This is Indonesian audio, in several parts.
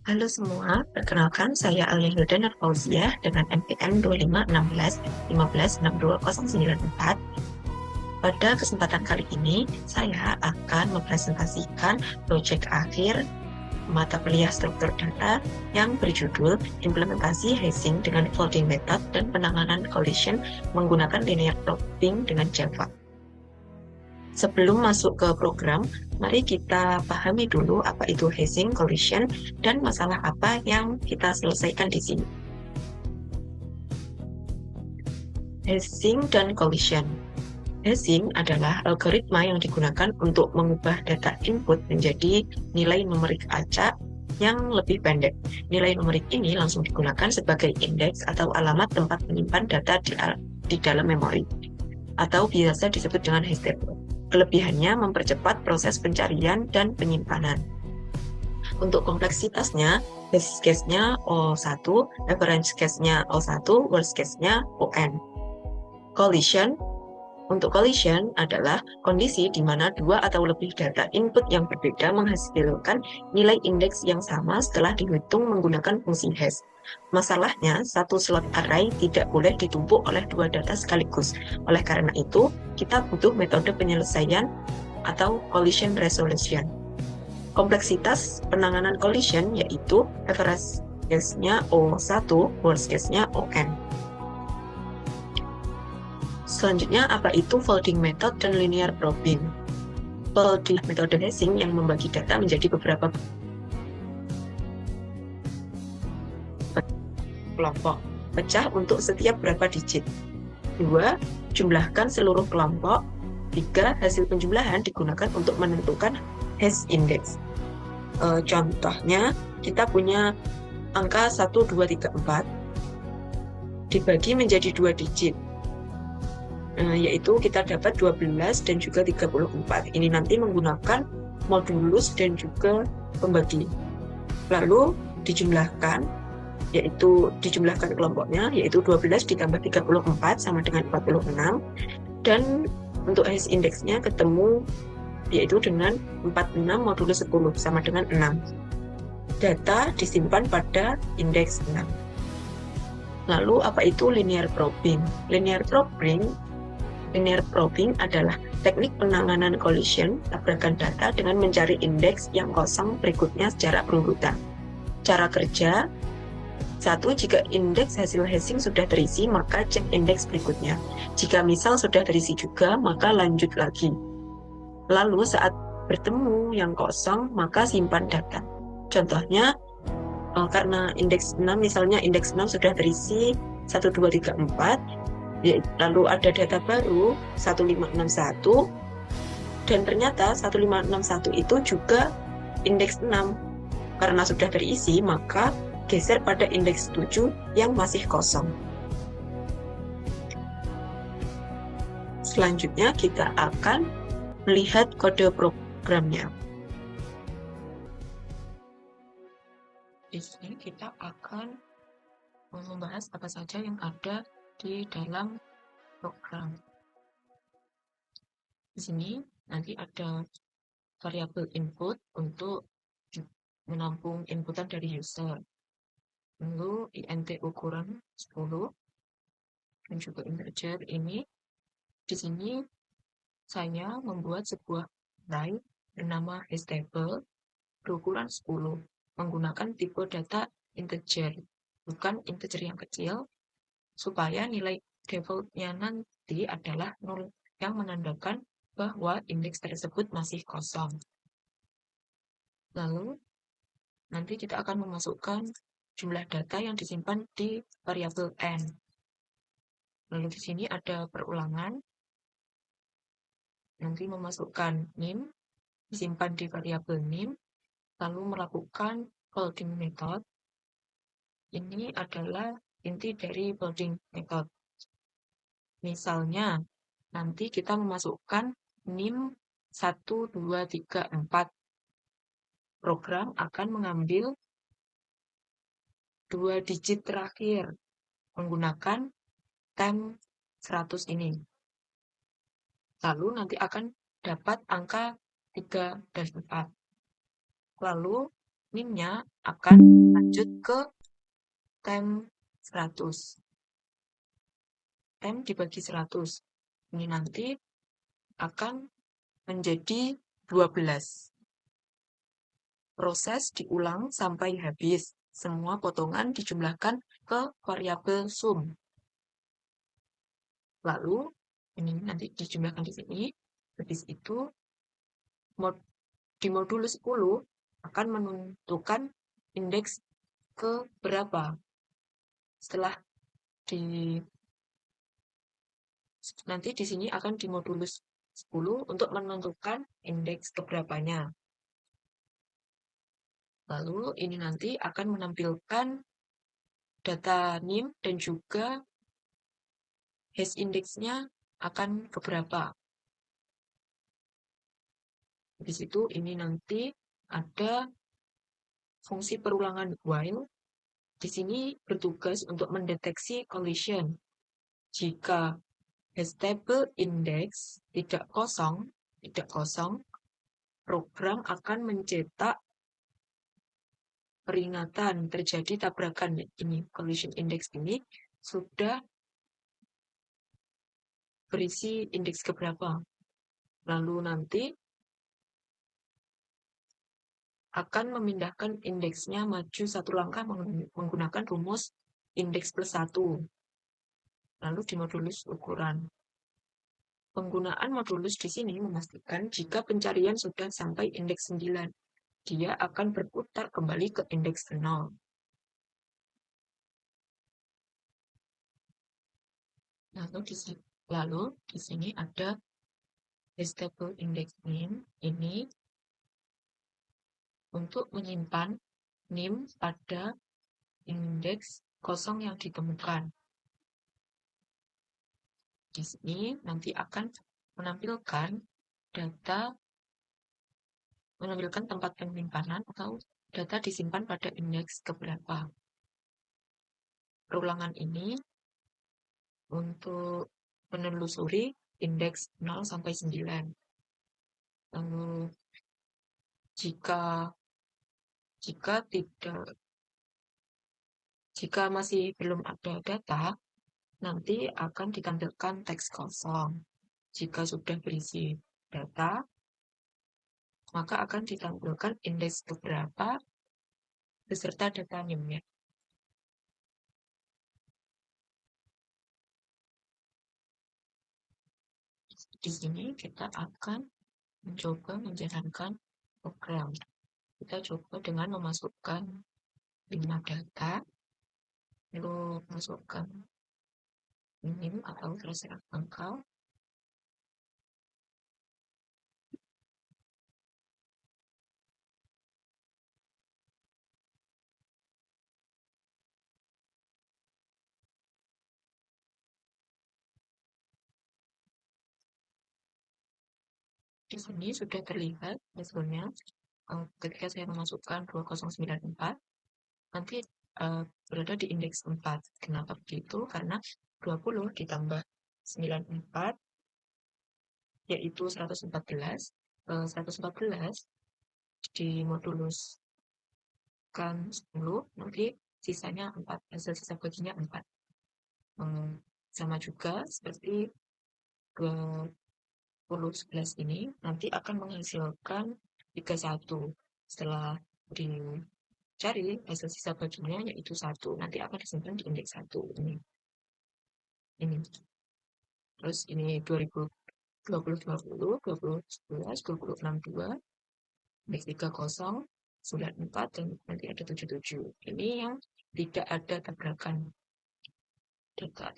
Halo semua, perkenalkan saya Alia Hilda Nurfauziah dengan NPM 2516 156294. Pada kesempatan kali ini, saya akan mempresentasikan proyek akhir mata kuliah struktur data yang berjudul Implementasi Hazing dengan Folding Method dan Penanganan Collision menggunakan Linear Probing dengan Java. Sebelum masuk ke program, mari kita pahami dulu apa itu hazing, collision, dan masalah apa yang kita selesaikan di sini. Hazing dan collision. Hazing adalah algoritma yang digunakan untuk mengubah data input menjadi nilai numerik acak yang lebih pendek. Nilai numerik ini langsung digunakan sebagai indeks atau alamat tempat menyimpan data di dalam memori, atau biasa disebut dengan hash table. Kelebihannya mempercepat proses pencarian dan penyimpanan. Untuk kompleksitasnya, base case-nya O1, average case-nya O1, worst case-nya ON. Collision. Untuk collision adalah kondisi di mana dua atau lebih data input yang berbeda menghasilkan nilai indeks yang sama setelah dihitung menggunakan fungsi hash. Masalahnya, satu slot array tidak boleh ditumpuk oleh dua data sekaligus. Oleh karena itu, kita butuh metode penyelesaian atau collision resolution. Kompleksitas penanganan collision yaitu average case-nya O1, worst case-nya ON. Selanjutnya, apa itu folding method dan linear probing? Folding metode hazing yang membagi data menjadi beberapa kelompok, pecah untuk setiap berapa digit. 2. Jumlahkan seluruh kelompok. 3. Hasil penjumlahan digunakan untuk menentukan hash index. Contohnya, kita punya angka 1, 2, 3, 4 dibagi menjadi 2 digit. Yaitu kita dapat 12 dan juga 34. Ini nanti menggunakan modulus dan juga pembagi. Lalu dijumlahkan, yaitu dijumlahkan kelompoknya, yaitu 12 ditambah 34 sama dengan 46. Dan untuk hash index-nya ketemu, yaitu dengan 46 modulus 10 sama dengan 6. Data disimpan pada indeks 6. Lalu apa itu linear probing? Linear probing adalah teknik penanganan collision tabrakan data dengan mencari indeks yang kosong berikutnya secara berurutan. Cara kerja: 1. Jika indeks hasil hashing sudah terisi, maka cek indeks berikutnya. Jika misal sudah terisi juga, maka lanjut lagi. Lalu saat bertemu yang kosong, maka simpan data. Contohnya, karena indeks 6, misalnya indeks 6 sudah terisi 1, 2, 3, 4, lalu ada data baru 1561, dan ternyata 1561 itu juga indeks 6. Karena sudah terisi, maka geser pada indeks 7 yang masih kosong. Selanjutnya kita akan melihat kode programnya. Di sini kita akan membahas apa saja yang ada di dalam program. Di sini nanti ada variabel input untuk menampung inputan dari user. Lalu int ukuran 10 dan juga integer ini. Di sini saya membuat sebuah array bernama hashtable berukuran 10 menggunakan tipe data integer, bukan integer yang kecil, supaya nilai defaultnya nanti adalah 0 yang menandakan bahwa indeks tersebut masih kosong. Lalu nanti kita akan memasukkan jumlah data yang disimpan di variabel n. Lalu di sini ada perulangan. Nanti memasukkan nim, disimpan di variabel nim, lalu melakukan folding method. Ini adalah inti dari folding method. Misalnya, nanti kita memasukkan nim 1, 2, 3, 4. Program akan mengambil 2 digit terakhir menggunakan temp 100 ini. Lalu nanti akan dapat angka 3 dan 4. Lalu NIM-nya akan lanjut ke tem 100. Tem dibagi 100. Ini nanti akan menjadi 12. Proses diulang sampai habis. Semua potongan dijumlahkan ke variabel sum. Lalu, ini nanti dijumlahkan di sini. Habis itu, di modulus 10 akan menentukan indeks ke berapa. Setelah nanti di sini akan di modulus 10 untuk menentukan indeks keberapanya. Lalu ini nanti akan menampilkan data NIM dan juga hash indeksnya akan keberapa. Habis itu ini nanti ada fungsi perulangan while. Di sini bertugas untuk mendeteksi collision. Jika hash table index tidak kosong, program akan mencetak peringatan terjadi tabrakan. Ini collision index ini sudah berisi indeks keberapa. Lalu nanti akan memindahkan indeksnya maju satu langkah menggunakan rumus indeks plus 1. Lalu di modulus ukuran. Penggunaan modulus di sini memastikan jika pencarian sudah sampai indeks 9, dia akan berputar kembali ke indeks 0. Lalu di sini ada table index NIM ini untuk menyimpan NIM pada indeks kosong yang ditemukan. Di sini nanti akan menampilkan tempat penyimpanan atau data disimpan pada indeks keberapa. Perulangan ini untuk menelusuri indeks 0 sampai 9. Lalu jika masih belum ada data, nanti akan ditampilkan teks kosong. Jika sudah berisi data, maka akan ditampilkan indeks keberapa beserta data NIM-nya. Di sini kita akan mencoba menjalankan program. Kita coba dengan memasukkan 5 data, lalu masukkan NIM atau terserah angka. Di sini sudah terlihat hasilnya ketika saya memasukkan 2094, nanti berada di indeks 4. Kenapa begitu? Karena 20 ditambah 94 yaitu 114. 114 di modulus kan 10, nanti sisanya 4. Hasil sisa baginya 4. Sama juga seperti 2011 ini nanti akan menghasilkan 31. Setelah dicari hasil sisa baginya yaitu 1, nanti akan disimpan di indeks 1 ini. Terus ini 2020, 2011, 2062, indeks 30, 94, dan nanti ada 77. Ini yang tidak ada tabrakan data,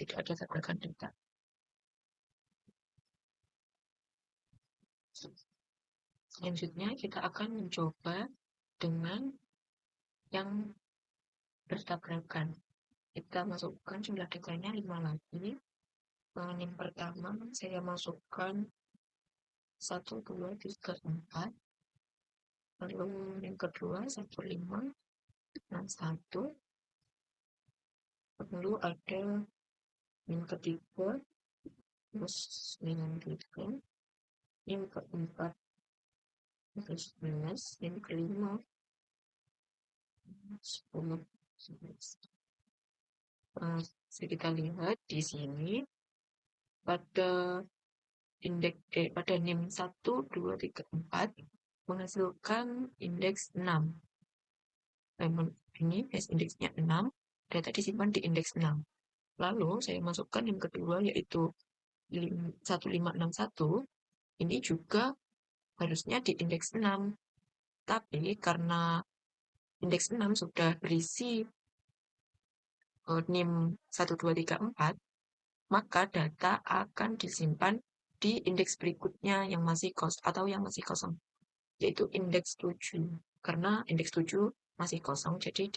Selanjutnya kita akan mencoba dengan yang bertabrakan. Kita masukkan jumlah datanya 5 lagi. Yang pertama saya masukkan 1, 2, 3, 4. Lalu yang kedua 1, 5, dan 1. Lalu ada yang ketiga terus 93, yang keempat terus 11, yang kelima 10, 11. Bisa kita lihat di sini pada pada NIM 1, 2, 3, 4 menghasilkan indeks 6. Ini hash indeksnya 6, data disimpan di indeks 6. Lalu saya masukkan yang kedua yaitu 1561, ini juga harusnya di indeks 6. Tapi karena indeks 6 sudah berisi NIM 1, 2, 3, 4, maka data akan disimpan di indeks berikutnya yang masih kosong, yaitu indeks 7. Karena indeks 7 masih kosong, jadi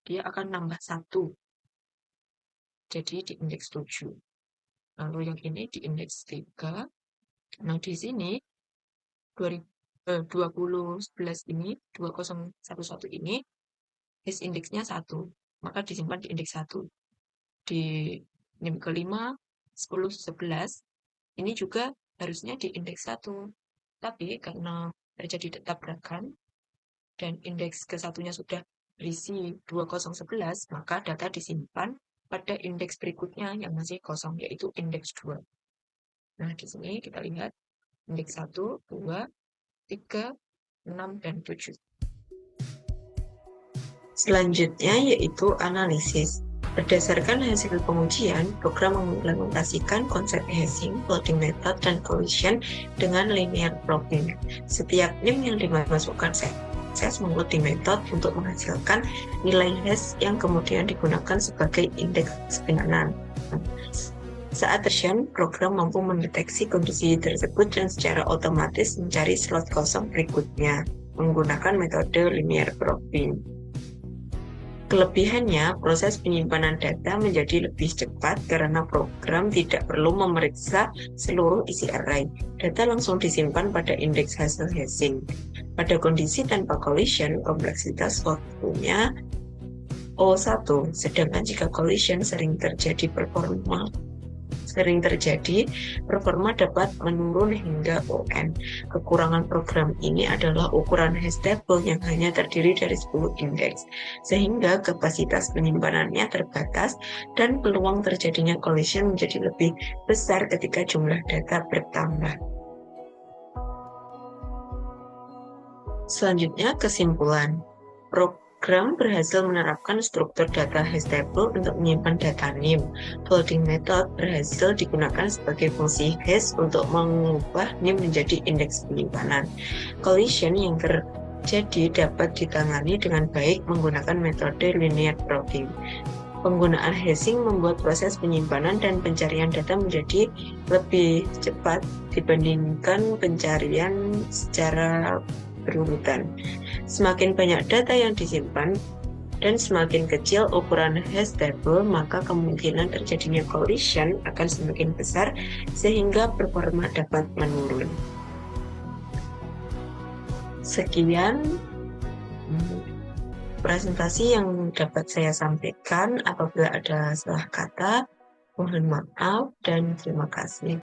dia akan nambah 1. Jadi di indeks 7. Lalu yang ini di indeks 3. Nah, di sini 2011 ini, 2011 ini, hash indeksnya 1. Maka disimpan di indeks 1. Di NIM kelima, 10, 11, ini juga harusnya di indeks 1. Tapi karena terjadi tabrakan dan indeks ke-1-nya sudah berisi 2011, maka data disimpan pada indeks berikutnya yang masih kosong, yaitu indeks 2. Nah, di sini kita lihat indeks 1, 2, 3, 6, dan 7. Selanjutnya yaitu analisis. Berdasarkan hasil pengujian, program mengimplementasikan konsep hashing, floating method, dan collision dengan linear proofing. Setiap NIM yang dimasukkan proses multi metode untuk menghasilkan nilai hash yang kemudian digunakan sebagai indeks penyimpanan. Saat version, program mampu mendeteksi kondisi tersebut dan secara otomatis mencari slot kosong berikutnya menggunakan metode linear proofing. Kelebihannya, proses penyimpanan data menjadi lebih cepat karena program tidak perlu memeriksa seluruh isi array. Data langsung disimpan pada indeks hasil hashing. Pada kondisi tanpa collision, kompleksitas waktunya O1, sedangkan jika collision sering terjadi, performa dapat menurun hingga ON. Kekurangan program ini adalah ukuran hash table yang hanya terdiri dari 10 indeks, sehingga kapasitas penyimpanannya terbatas dan peluang terjadinya collision menjadi lebih besar ketika jumlah data bertambah. Selanjutnya, kesimpulan. Program berhasil menerapkan struktur data hash table untuk menyimpan data NIM. Folding method berhasil digunakan sebagai fungsi hash untuk mengubah NIM menjadi indeks penyimpanan. Collision yang terjadi dapat ditangani dengan baik menggunakan metode linear proofing. Penggunaan hashing membuat proses penyimpanan dan pencarian data menjadi lebih cepat dibandingkan pencarian secara berurutan. Semakin banyak data yang disimpan dan semakin kecil ukuran hash table, maka kemungkinan terjadinya collision akan semakin besar sehingga performa dapat menurun. Sekian presentasi yang dapat saya sampaikan. Apabila ada salah kata, mohon maaf dan terima kasih.